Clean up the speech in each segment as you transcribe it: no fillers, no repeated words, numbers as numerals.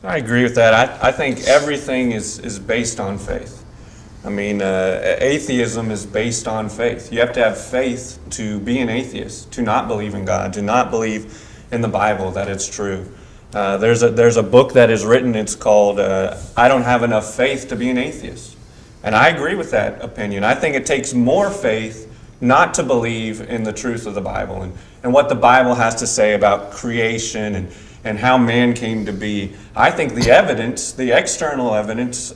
I agree with that. I think everything is based on faith. I mean, atheism is based on faith. You have to have faith to be an atheist, to not believe in God, to not believe in the Bible that it's true. There's a book that is written, it's called I Don't Have Enough Faith to Be an Atheist. And I agree with that opinion. I think it takes more faith not to believe in the truth of the Bible and what the Bible has to say about creation and how man came to be. I think the evidence, the external evidence,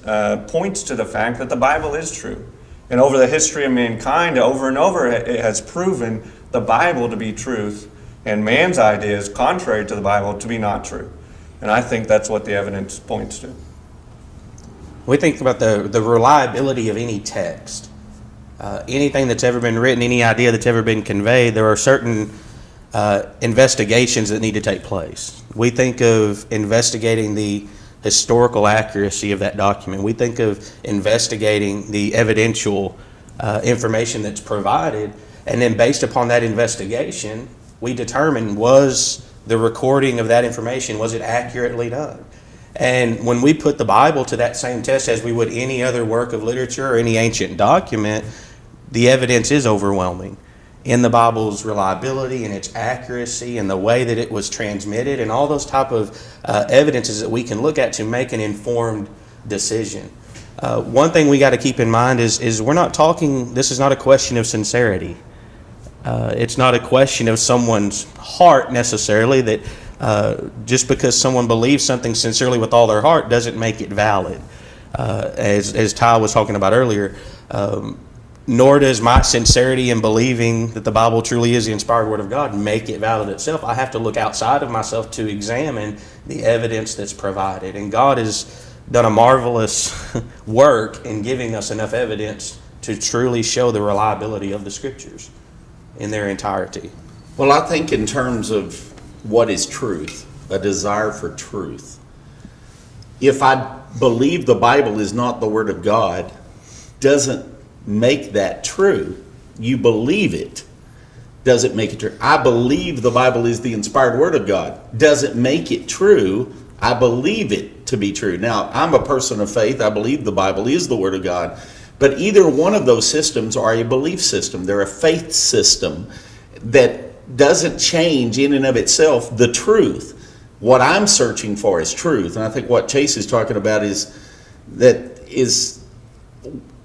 points to the fact that the Bible is true. And over the history of mankind, over and over, it has proven the Bible to be truth and man's ideas, contrary to the Bible, to be not true. And I think that's what the evidence points to. We think about the reliability of any text. Anything that's ever been written, any idea that's ever been conveyed, there are certain investigations that need to take place. We think of investigating the historical accuracy of that document. We think of investigating the evidential information that's provided, and then based upon that investigation, we determine, was the recording of that information, was it accurately done? And when we put the Bible to that same test as we would any other work of literature or any ancient document, the evidence is overwhelming in the Bible's reliability and its accuracy and the way that it was transmitted and all those type of evidences that we can look at to make an informed decision. One thing we got to keep in mind is we're not talking, this is not a question of sincerity. It's not a question of someone's heart necessarily, that just because someone believes something sincerely with all their heart doesn't make it valid. As Ty was talking about earlier, nor does my sincerity in believing that the Bible truly is the inspired Word of God make it valid itself. I have to look outside of myself to examine the evidence that's provided. And God has done a marvelous work in giving us enough evidence to truly show the reliability of the Scriptures in their entirety. Well, I think in terms of what is truth, a desire for truth, if I believe the Bible is not the Word of God, doesn't make that true. You believe it. Does it make it true? I believe the Bible is the inspired Word of God. Does it make it true? I believe it to be true. Now, I'm a person of faith. I believe the Bible is the Word of God. But either one of those systems are a belief system. They're a faith system that doesn't change in and of itself the truth. What I'm searching for is truth. And I think what Chase is talking about is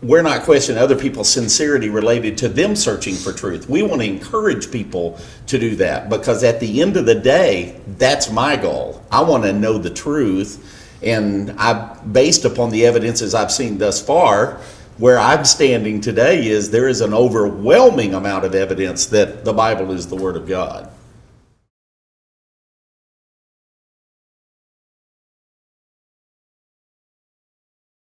we're not questioning other people's sincerity related to them searching for truth. We want to encourage people to do that, because at the end of the day, that's my goal. I want to know the truth, and based upon the evidences I've seen thus far, where I'm standing today is there is an overwhelming amount of evidence that the Bible is the Word of God.